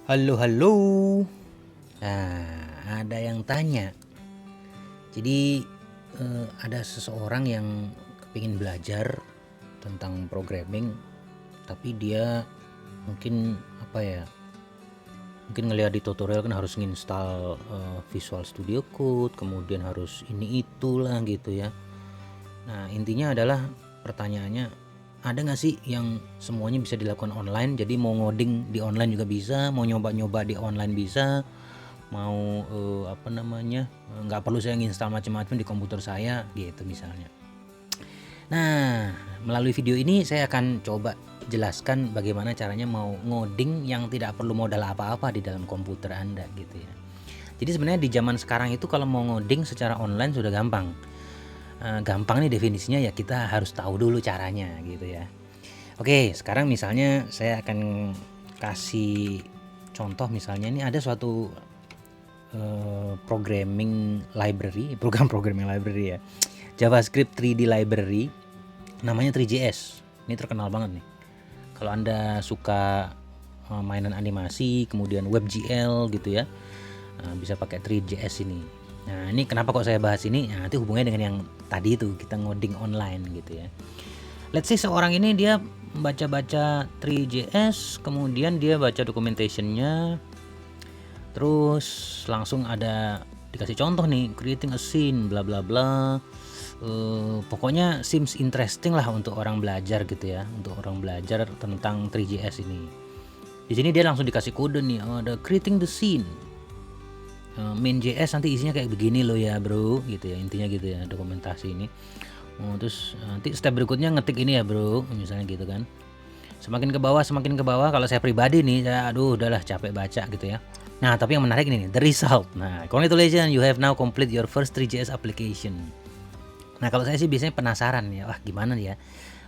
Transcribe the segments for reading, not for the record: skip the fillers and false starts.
Halo, halo. Nah, ada yang tanya. Jadi ada seseorang yang kepingin belajar tentang programming, tapi dia mungkin apa ya? Mungkin ngelihat di tutorial kan harus nginstal Visual Studio Code, kemudian harus ini itulah gitu ya. Nah, intinya adalah pertanyaannya, ada nggak sih yang semuanya bisa dilakukan online? Jadi mau ngoding di online juga bisa, mau nyoba-nyoba di online bisa, mau apa namanya, nggak perlu saya nginstal macam-macam di komputer saya gitu misalnya. Nah, melalui video ini saya akan coba jelaskan bagaimana caranya mau ngoding yang tidak perlu modal apa-apa di dalam komputer Anda gitu ya. Jadi sebenarnya di zaman sekarang itu kalau mau ngoding secara online sudah gampang. Gampang nih definisinya ya, kita harus tahu dulu caranya gitu ya. Oke, sekarang misalnya saya akan kasih contoh, misalnya ini ada suatu program programming library ya, JavaScript 3D library namanya 3JS. Ini terkenal banget nih. Kalau Anda suka mainan animasi, kemudian WebGL gitu ya, bisa pakai 3JS ini. Nah, ini kenapa kok saya bahas ini? Nah, nanti hubungannya dengan yang tadi itu, kita ngoding online gitu ya. Let's say seorang ini dia baca-baca 3JS, kemudian dia baca documentationnya, terus langsung ada dikasih contoh nih, creating a scene bla bla bla. Pokoknya seems interesting lah untuk orang belajar gitu ya, untuk orang belajar tentang 3JS ini. Di sini dia langsung dikasih kode nih, ada creating the scene, main JS nanti isinya kayak begini loh ya bro, gitu ya, intinya gitu ya dokumentasi ini. Terus nanti step berikutnya ngetik ini ya bro, misalnya gitu kan. Semakin ke bawah, kalau saya pribadi nih, saya udahlah capek baca gitu ya. Nah, tapi yang menarik ini nih, the result. Nah, congratulations, you have now complete your first 3JS application. Nah, kalau saya sih biasanya penasaran ya, wah gimana ya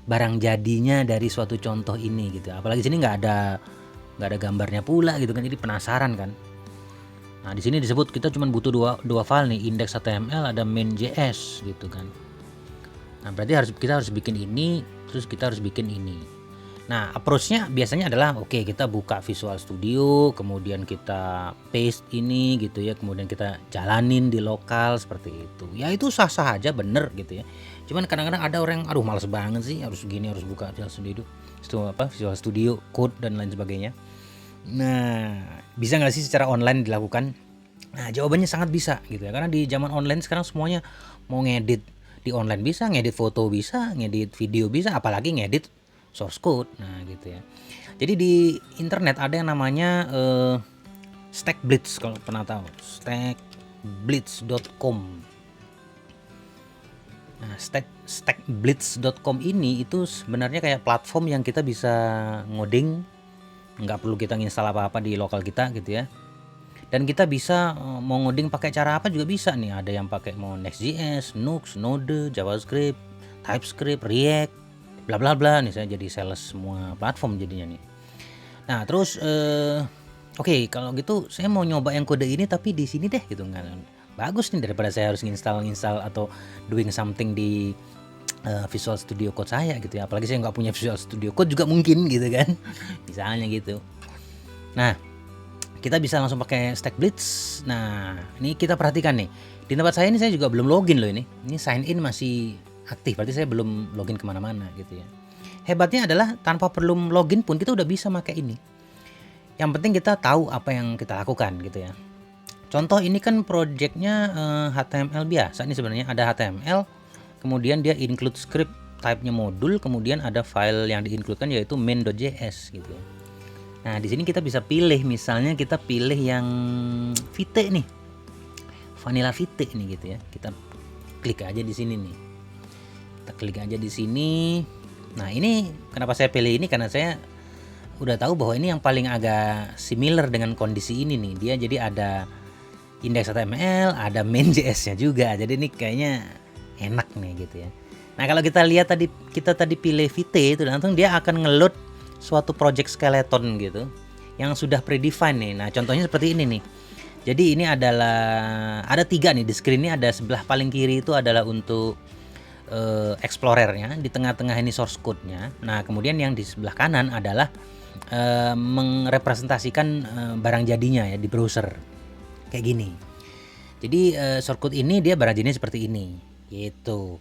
barang jadinya dari suatu contoh ini gitu. Apalagi sini nggak ada gambarnya pula gitu kan, jadi penasaran kan. Nah, di sini disebut kita cuma butuh dua file nih, index.html, ada main.js gitu kan. Nah, berarti kita harus bikin ini, terus kita harus bikin ini. Nah, approach-nya biasanya adalah oke, kita buka Visual Studio, kemudian kita paste ini gitu ya, kemudian kita jalanin di lokal seperti itu. Ya itu sah-sah aja, bener gitu ya. Cuman kadang-kadang ada orang yang aduh males banget sih, harus gini, harus buka Visual Studio Code dan lain sebagainya. Nah, bisa nggak sih secara online dilakukan? Nah, jawabannya sangat bisa gitu ya, karena di zaman online sekarang semuanya mau ngedit di online bisa, ngedit foto bisa, ngedit video bisa, apalagi ngedit source code. Nah, gitu ya. Jadi di internet ada yang namanya StackBlitz, kalau pernah tahu, stackblitz.com. Nah, stackblitz.com ini itu sebenarnya kayak platform yang kita bisa ngoding, nggak perlu kita nginstal apa-apa di lokal kita gitu ya. Dan kita bisa mau ngoding pakai cara apa juga bisa nih. Ada yang pakai mau Next.js, Nux, Node, JavaScript, TypeScript, React, bla bla bla. Nih saya jadi sales semua platform jadinya nih. Nah, terus oke, kalau gitu saya mau nyoba yang kode ini tapi di sini deh gitu kan. Bagus nih daripada saya harus nginstal atau doing something di Visual Studio Code saya gitu ya. Apalagi saya nggak punya Visual Studio Code juga mungkin gitu kan. Misalnya gitu. Nah, kita bisa langsung pakai StackBlitz. Nah, ini kita perhatikan nih. Di tempat saya ini saya juga belum login loh ini. Ini sign in masih aktif, berarti saya belum login kemana-mana gitu ya. Hebatnya adalah tanpa perlu login pun kita udah bisa pakai ini. Yang penting kita tahu apa yang kita lakukan gitu ya. Contoh ini kan projectnya HTML biasa nih sebenarnya, ada HTML, kemudian dia include script, type-nya modul, kemudian ada file yang di-include-kan yaitu main.js gitu ya. Nah, di sini kita bisa pilih, misalnya kita pilih yang Vite nih, Vanilla Vite nih gitu ya. Kita klik aja di sini nih. Kita klik aja di sini. Nah, ini kenapa saya pilih ini, karena saya udah tahu bahwa ini yang paling agak similar dengan kondisi ini nih. Dia jadi ada index.html, ada main.js-nya juga. Jadi ini kayaknya enak nih gitu ya. Nah, kalau kita lihat kita tadi pilih Vite itu langsung dia akan ngeload suatu project skeleton gitu yang sudah predefined nih. Nah, contohnya seperti ini nih. Jadi ini adalah ada 3 nih di screen ini, ada sebelah paling kiri itu adalah untuk explorernya, di tengah-tengah ini source code-nya. Nah, kemudian yang di sebelah kanan adalah merepresentasikan barang jadinya ya di browser kayak gini. Jadi shortcut ini dia barang jadinya seperti ini gitu.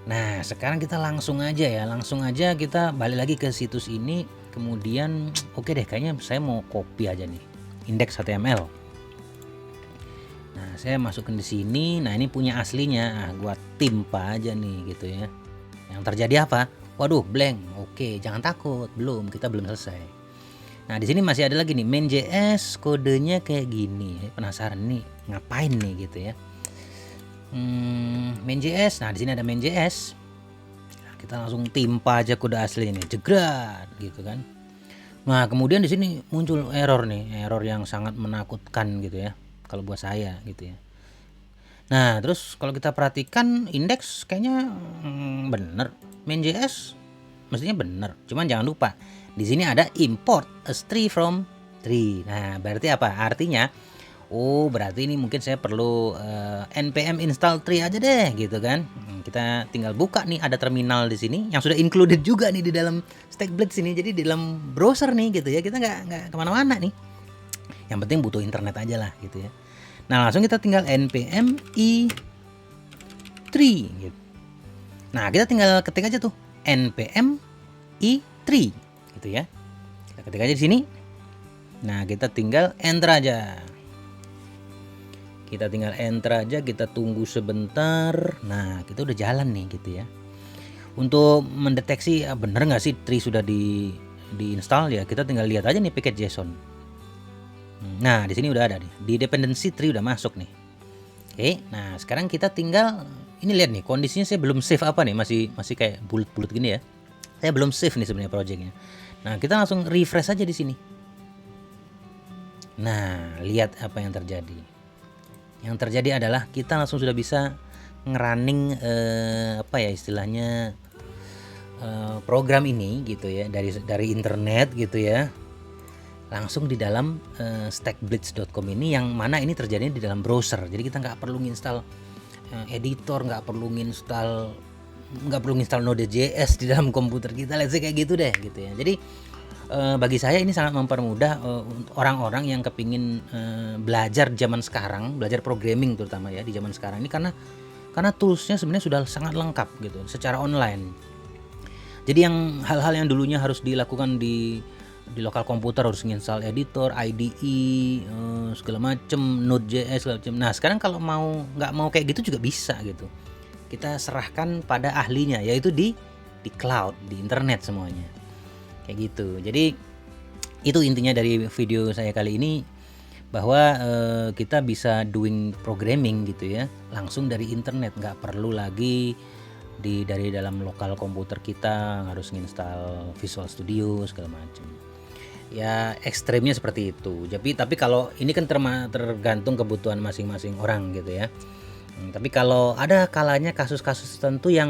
Nah sekarang kita langsung aja kita balik lagi ke situs ini. Kemudian oke deh, kayaknya saya mau copy aja nih index.html. Nah saya masukin di sini. Nah ini punya aslinya, gua timpa aja nih gitu ya. Yang terjadi apa? Waduh, blank. Oke, jangan takut, kita belum selesai. Nah, di sini masih ada lagi nih main.js, kodenya kayak gini. Penasaran nih ngapain nih gitu ya. Main.js. Nah, di sini ada main.js. Nah, kita langsung timpa aja kode asli ini, jegrat gitu kan. Nah, kemudian di sini muncul error yang sangat menakutkan gitu ya. Kalau buat saya gitu ya. Nah, terus kalau kita perhatikan indeks kayaknya bener. Main.js mestinya bener. Cuman jangan lupa di sini ada import a tree from tree. Nah, berarti apa? Artinya berarti ini mungkin saya perlu npm install tree aja deh gitu kan. Kita tinggal buka nih, ada terminal di sini yang sudah included juga nih di dalam StackBlitz ini. Jadi di dalam browser nih gitu ya. Kita nggak kemana-mana nih. Yang penting butuh internet aja lah gitu ya. Nah, langsung kita tinggal npm i3 gitu. Nah, kita tinggal ketik aja tuh npm i3 gitu ya. Kita ketik aja di sini. Nah, kita tinggal enter aja. Kita tunggu sebentar. Nah, kita udah jalan nih gitu ya. Untuk mendeteksi bener nggak sih tree sudah diinstal ya, kita tinggal lihat aja nih paket JSON. Nah, di sini udah ada nih. Di dependency tree udah masuk nih. Oke, nah sekarang kita tinggal ini lihat nih, kondisinya saya belum save apa nih, masih kayak bulut-bulut gini ya. Saya belum save nih sebenarnya projectnya. Nah, kita langsung refresh aja di sini. Nah, lihat apa yang terjadi. Yang terjadi adalah kita langsung sudah bisa ngerunning istilahnya program ini gitu ya dari internet gitu ya. Langsung di dalam stackblitz.com ini, yang mana ini terjadi di dalam browser. Jadi kita nggak perlu nginstal editor, nggak perlu nginstal Node.js di dalam komputer kita, let's say kayak gitu deh gitu ya. Jadi bagi saya ini sangat mempermudah orang-orang yang kepingin belajar zaman sekarang, belajar programming terutama ya di zaman sekarang ini, karena toolsnya sebenarnya sudah sangat lengkap gitu secara online. Jadi yang hal-hal yang dulunya harus dilakukan di lokal komputer, harus nginstal editor, IDE, segala macem, Node.js segala macem. Nah sekarang kalau nggak mau kayak gitu juga bisa gitu. Kita serahkan pada ahlinya, yaitu di cloud, di internet semuanya. Kayak gitu. Jadi itu intinya dari video saya kali ini, bahwa kita bisa doing programming gitu ya, langsung dari internet, nggak perlu lagi dari dalam lokal komputer kita harus nginstal Visual Studio segala macam. Ya ekstremnya seperti itu. Tapi kalau ini kan tergantung kebutuhan masing-masing orang gitu ya. Tapi kalau ada kalanya kasus-kasus tertentu yang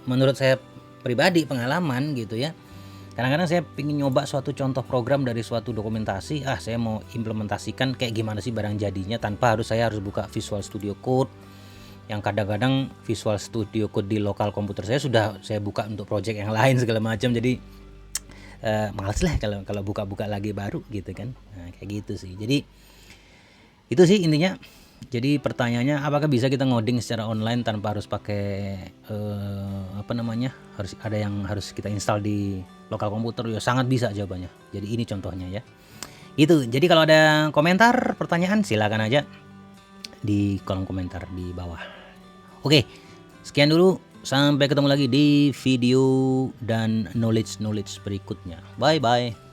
menurut saya pribadi pengalaman gitu ya. Kadang-kadang saya ingin nyoba suatu contoh program dari suatu dokumentasi. Saya mau implementasikan kayak gimana sih barang jadinya tanpa saya harus buka Visual Studio Code. Yang kadang-kadang Visual Studio Code di lokal komputer saya buka untuk project yang lain segala macam. Jadi males lah kalau buka-buka lagi baru gitu kan. Nah, kayak gitu sih. Jadi itu sih intinya. Jadi pertanyaannya, apakah bisa kita ngoding secara online tanpa harus pakai harus ada yang harus kita install di lokal komputer? Ya sangat bisa jawabannya. Jadi ini contohnya ya. Itu. Jadi kalau ada komentar, pertanyaan, silakan aja di kolom komentar di bawah. Oke, sekian dulu. Sampai ketemu lagi di video dan knowledge berikutnya. Bye bye.